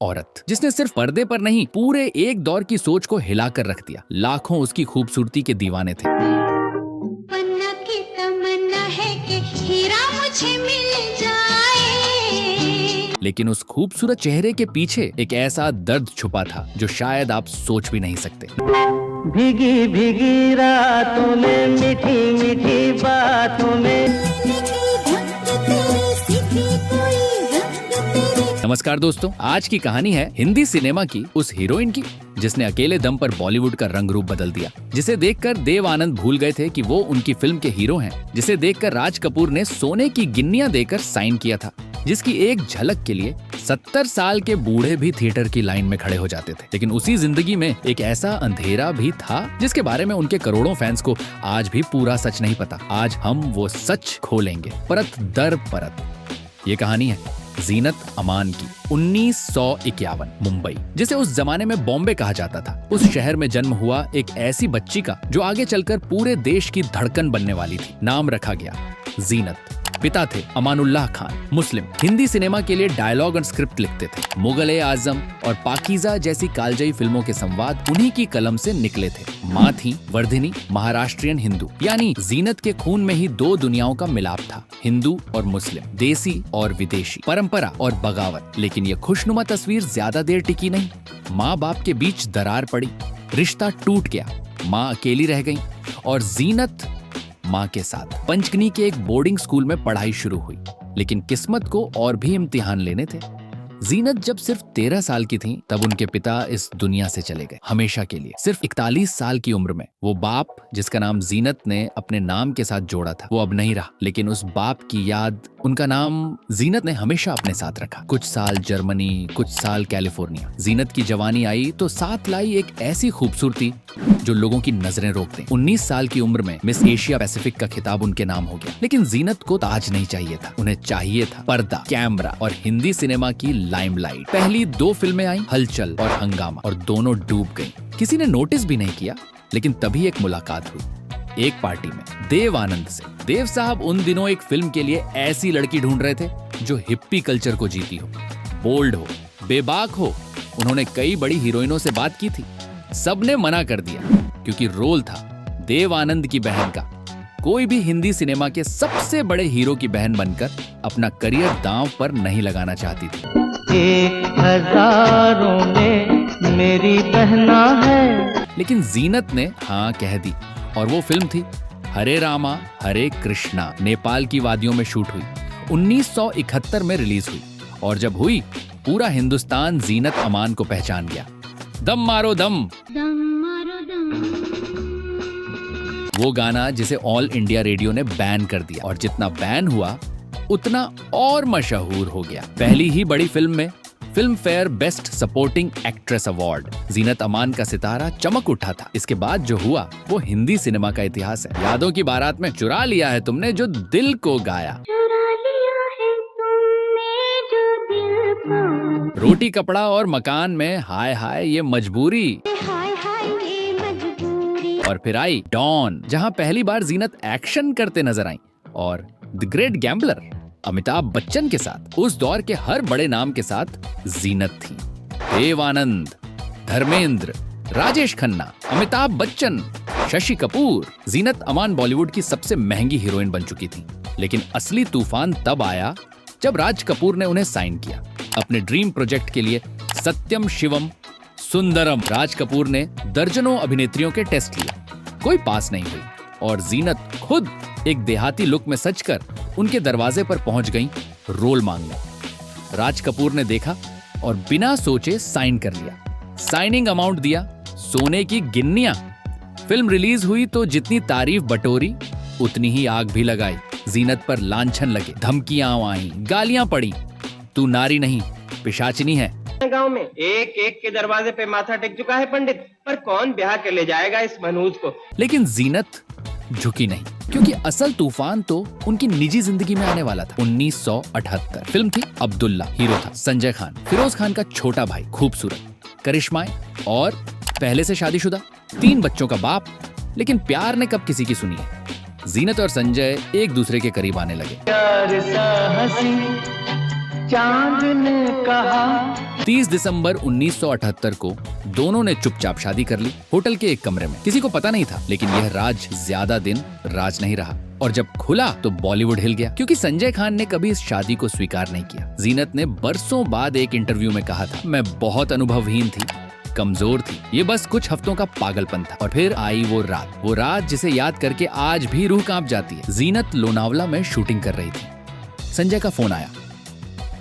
औरत, जिसने सिर्फ पर्दे पर नहीं पूरे एक दौर की सोच को हिलाकर रख दिया। लाखों उसकी खूबसूरती के दीवाने थे। पन्ना की तमन्ना है कि हीरा मुझे मिल जाए। लेकिन उस खूबसूरत चेहरे के पीछे एक ऐसा दर्द छुपा था जो शायद आप सोच भी नहीं सकते। भीगी भीगी रातों में, मीठी मीठी बातों में। नमस्कार दोस्तों, आज की कहानी है हिंदी सिनेमा की उस हीरोइन की जिसने अकेले दम पर बॉलीवुड का रंग रूप बदल दिया, जिसे देखकर देव आनंद भूल गए थे कि वो उनकी फिल्म के हीरो हैं, जिसे देखकर राज कपूर ने सोने की गिन्नियां देकर साइन किया था, जिसकी एक झलक के लिए 70 साल के बूढ़े भी थिएटर की लाइन में खड़े हो जाते थे। लेकिन उसी जिंदगी में एक ऐसा अंधेरा भी था जिसके बारे में उनके करोड़ों फैंस को आज भी पूरा सच नहीं पता। आज हम वो सच खोलेंगे परत दर परत। ये कहानी है जीनत अमान की। 1951 मुंबई, जिसे उस जमाने में बॉम्बे कहा जाता था, उस शहर में जन्म हुआ एक ऐसी बच्ची का जो आगे चलकर पूरे देश की धड़कन बनने वाली थी। नाम रखा गया जीनत। पिता थे अमानुल्लाह खान, मुस्लिम, हिंदी सिनेमा के लिए डायलॉग और स्क्रिप्ट लिखते थे। मुगल आजम और पाकीज़ा जैसी कालजयी फिल्मों के संवाद उन्हीं की कलम से निकले थे। माँ थी वर्धिनी, महाराष्ट्रियन हिंदू, यानी जीनत के खून में ही दो दुनियाओं का मिलाप था, हिंदू और मुस्लिम, देसी और विदेशी, परंपरा और बगावत। लेकिन ये खुशनुमा तस्वीर ज्यादा देर टिकी नहीं। माँ बाप के बीच दरार पड़ी, रिश्ता टूट गया, माँ अकेली रह गई और जीनत माँ के साथ पंचकनी के एक बोर्डिंग स्कूल में पढ़ाई शुरू हुई। लेकिन किस्मत को और भी इम्तिहान लेने थे। जीनत जब सिर्फ 13 साल की थी तब उनके पिता इस दुनिया से चले गए, हमेशा के लिए। सिर्फ 41 साल की उम्र में वो बाप जिसका नाम जीनत ने अपने नाम के साथ जोड़ा था, वो अब नहीं रहा। लेकिन उस बाप की याद, उनका नाम जीनत ने हमेशा अपने साथ रखा। कुछ साल जर्मनी, कुछ साल कैलिफोर्निया। जीनत की जवानी आई तो साथ लाई एक ऐसी खूबसूरती जो लोगों की नजरें रोक दे। 19 साल की उम्र में मिस एशिया पैसिफिक का खिताब उनके नाम हो गया। लेकिन जीनत को ताज नहीं चाहिए था, उन्हें चाहिए था पर्दा, कैमरा और हिंदी सिनेमा की लाइमलाइट। पहली 2 फिल्में आई, हलचल और हंगामा, और दोनों डूब गईं। किसी ने नोटिस भी नहीं किया। लेकिन तभी एक मुलाकात हुई एक पार्टी में देव आनंद से। देव साहब उन दिनों एक फिल्म के लिए ऐसी लड़की ढूंढ रहे थे जो हिप्पी कल्चर को जीती हो, बोल्ड हो, बेबाक हो। उन्होंने कई बड़ी हीरोइनों से बात की थी, सबने मना कर दिया क्योंकि रोल था देव आनंद की बहन का। कोई भी हिंदी सिनेमा के सबसे बड़े हीरो की बहन बनकर अपना करियर दांव पर नहीं लगाना चाहती थी। 1000 में मेरी बहना है। लेकिन जीनत ने हाँ कह दी और वो फिल्म थी हरे रामा हरे कृष्णा। नेपाल की वादियों में शूट हुई, 1971 में रिलीज हुई। और जब हुई, पूरा हिंदुस्तान जीनत अमान को पहचान गया। दम मारो दम, वो गाना जिसे ऑल इंडिया रेडियो ने बैन कर दिया, और जितना बैन हुआ उतना और मशहूर हो गया। पहली ही बड़ी फिल्म में Filmfare best supporting actress award Zeenat Aman का सितारा चमक उठा था। इसके बाद जो हुआ वो हिंदी सिनेमा का इतिहास है। यादों की बारात में चुरा लिया है तुमने जो दिल को गाया, रोटी कपड़ा और मकान में हाय हाय ये मजबूरी, और फिर आई डॉन, जहां पहली बार जीनत एक्शन करते नजर आई, और the great gambler Amitabh Bachchan के साथ। उस दौर के हर बड़े नाम के साथ जीनत थी। देव आनंद, धर्मेंद्र, राजेश खन्ना, अमिताभ बच्चन, शशि कपूर। जीनत अमान बॉलीवुड की सबसे महंगी हीरोइन बन चुकी थी। लेकिन असली तूफान तब आया जब राज कपूर ने उन्हें साइन किया अपने ड्रीम प्रोजेक्ट के लिए, सत्यम शिवम सुंदरम। राज कपूर ने दर्जनों अभिनेत्रियों के टेस्ट लिए, कोई पास नहीं हुई, और जीनत खुद एक देहाती लुक में सजकर उनके दरवाजे पर पहुंच गईं रोल मांगने। राज कपूर ने देखा और बिना सोचे साइन कर लिया। साइनिंग अमाउंट दिया सोने की गिन्नियां। फिल्म रिलीज हुई तो जितनी तारीफ बटोरी उतनी ही आग भी लगाई। जीनत पर लांछन लगे, धमकियां आई, गालियां पड़ी। तू नारी नहीं पिशाचिनी है। गांव में एक एक के दरवाजे पे माथा टेक चुका है पंडित, पर कौन ब्याह के ले जाएगा इस मनहूस को। लेकिन जीनत झुकी नहीं, क्योंकि असल तूफान तो उनकी निजी जिंदगी में आने वाला था। 1978 फिल्म थी अब्दुल्ला, हीरो था संजय खान, फिरोज खान का छोटा भाई, खूबसूरत, करिश्माएं और पहले से शादीशुदा, 3 बच्चों का बाप। लेकिन प्यार ने कब किसी की सुनी है। जीनत और संजय एक दूसरे के करीब आने लगे। चांद ने कहा। 30 दिसंबर 1978 को दोनों ने चुपचाप शादी कर ली, होटल के एक कमरे में। किसी को पता नहीं था, लेकिन यह राज ज्यादा दिन राज नहीं रहा और जब खुला तो बॉलीवुड हिल गया, क्योंकि संजय खान ने कभी इस शादी को स्वीकार नहीं किया। जीनत ने बरसों बाद एक इंटरव्यू में कहा था, मैं बहुत अनुभवहीन थी, कमजोर थी, ये बस कुछ हफ्तों का पागलपन था। और फिर आई वो रात जिसे याद करके आज भी रूह कांप जाती है। जीनत लोनावला में शूटिंग कर रही थी। संजय का फोन आया,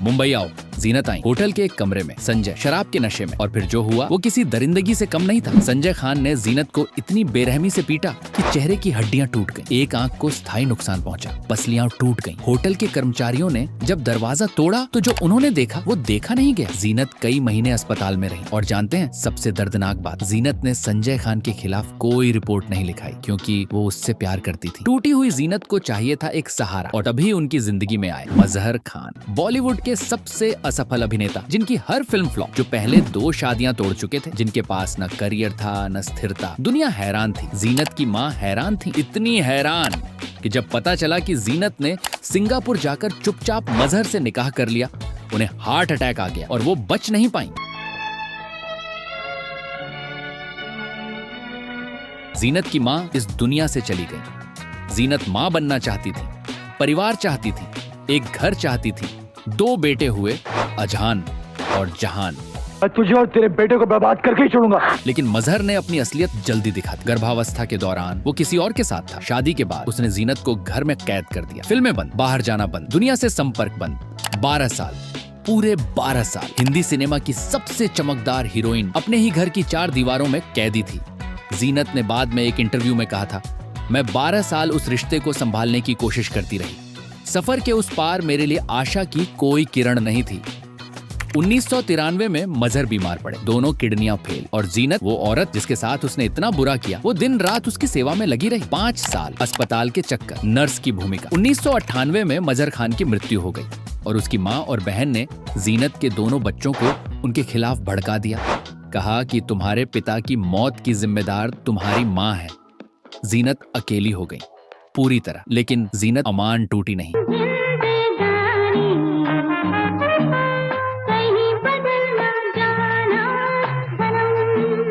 मुंबई आओ। जीनत आई। होटल के एक कमरे में संजय शराब के नशे में। और फिर जो हुआ वो किसी दरिंदगी से कम नहीं था। संजय खान ने जीनत को इतनी बेरहमी से पीटा कि चेहरे की हड्डियां टूट गईं, एक आंख को स्थायी नुकसान पहुंचा, पसलियां टूट गईं। होटल के कर्मचारियों ने जब दरवाजा तोड़ा तो जो उन्होंने देखा वो देखा नहीं गया। जीनत कई महीने अस्पताल में रही और जानते हैं सबसे दर्दनाक बात, जीनत ने संजय खान के खिलाफ कोई रिपोर्ट नहीं लिखाई, क्योंकि वो उससे प्यार करती थी। टूटी हुई जीनत को चाहिए था एक सहारा, और तभी उनकी जिंदगी में आए मजहर खान, बॉलीवुड के सबसे असफल अभिनेता, जिनकी हर फिल्म फ्लॉप, जो पहले 2 शादियां तोड़ चुके थे, जिनके पास न करियर था न स्थिरता। दुनिया हैरान थी, जीनत की माँ हैरान थी, इतनी हैरान कि जब पता चला कि जीनत ने सिंगापुर जाकर चुपचाप मजहर से निकाह कर लिया, उन्हें हार्ट अटैक आ गया और वो बच नहीं पाई। जीनत की माँ इस दुनिया से चली गई। जीनत माँ बनना चाहती थी, परिवार चाहती थी, एक घर चाहती थी, 2 बेटे हुए, अजहान और जहान। तुझे और तेरे बेटे को बर्बाद करके ही छोड़ूंगा। लेकिन मजहर ने अपनी असलियत जल्दी दिखा दी। गर्भावस्था के दौरान वो किसी और के साथ था। शादी के बाद उसने जीनत को घर में कैद कर दिया। फिल्में बंद, बाहर जाना बंद, दुनिया से संपर्क बंद। 12 साल, पूरे 12 साल हिंदी सिनेमा की सबसे चमकदार हीरोइन अपने ही घर की 4 दीवारों में कैदी थी। जीनत ने बाद में एक इंटरव्यू में कहा था, मैं 12 साल उस रिश्ते को संभालने की कोशिश करती रही। सफर के उस पार मेरे लिए आशा की कोई किरण नहीं थी। 1993 में मजहर बीमार पड़े, दोनों किडनियां फेल, और जीनत, वो औरत जिसके साथ उसने इतना बुरा किया, वो दिन रात उसकी सेवा में लगी रही। 5 साल अस्पताल के चक्कर, नर्स की भूमिका। 1998 में मजहर खान की मृत्यु हो गई और उसकी माँ और बहन ने जीनत के दोनों बच्चों को उनके खिलाफ भड़का दिया। कहा कि तुम्हारे पिता की मौत की जिम्मेदार तुम्हारी माँ है। जीनत अकेली हो गई पूरी तरह, लेकिन जीनत अमान टूटी नहीं।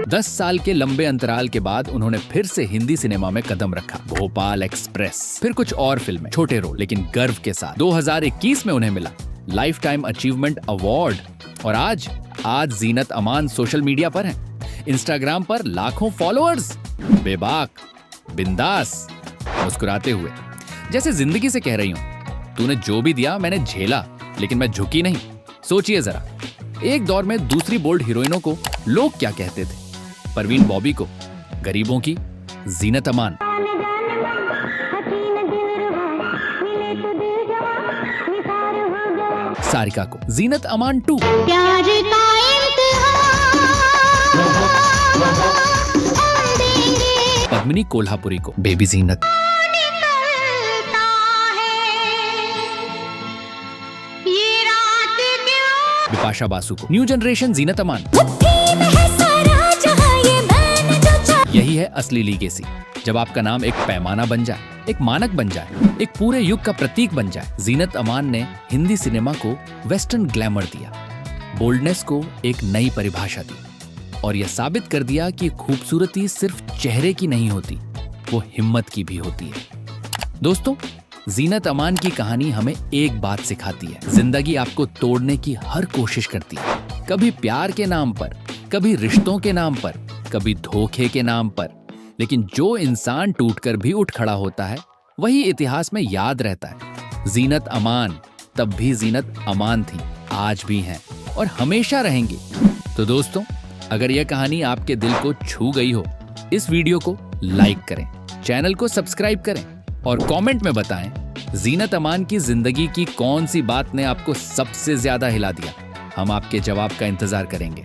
10 साल के लंबे अंतराल के बाद उन्होंने फिर से हिंदी सिनेमा में कदम रखा। भोपाल एक्सप्रेस, फिर कुछ और फिल्में, छोटे रोल, लेकिन गर्व के साथ। 2021 में उन्हें मिला लाइफ टाइम अचीवमेंट अवार्ड। और आज जीनत अमान सोशल मीडिया पर हैं। इंस्टाग्राम पर लाखों फॉलोअर्स, बेबाक, बिंदास, मुस्कुराते हुए, जैसे जिंदगी से कह रही हूं, तूने जो भी दिया मैंने झेला, लेकिन मैं झुकी नहीं। सोचिए जरा, एक दौर में दूसरी बोल्ड हीरोइनों को लोग क्या कहते थे, परवीन बॉबी को गरीबों की जीनत अमान। सारिका को जीनत अमान 2। प्यार का पद्मिनी कोल्हापुरी को बेबी जीनत। बिपाशा बासु को न्यू जनरेशन जीनत अमान। यही है असली लीगेसी, जब आपका नाम एक पैमाना बन जाए, एक मानक बन जाए, एक पूरे युग का प्रतीक बन जाए। जीनत अमान ने हिंदी सिनेमा को वेस्टर्न ग्लैमर दिया, बोल्डनेस को एक नई परिभाषा दी, और यह साबित कर दिया कि खूबसूरती सिर्फ चेहरे की नहीं होती, वो हिम्मत की भी होती है। दोस्तों, जीनत अमान की कहानी हमें एक बात सिखाती है, जिंदगी आपको तोड़ने की हर कोशिश करती है, कभी प्यार के नाम पर, कभी रिश्तों के नाम पर, कभी धोखे के नाम पर, लेकिन जो इंसान टूटकर भी उठ खड़ा होता है वही इतिहास में याद रहता है। जीनत अमान तब भी जीनत अमान थी, आज भी हैं और हमेशा रहेंगी। तो दोस्तों, अगर यह कहानी आपके दिल को छू गई हो, इस वीडियो को लाइक करें, चैनल को सब्सक्राइब करें और कमेंट में बताएं जीनत अमान की जिंदगी की कौन सी बात ने आपको सबसे ज्यादा हिला दिया। हम आपके जवाब का इंतजार करेंगे।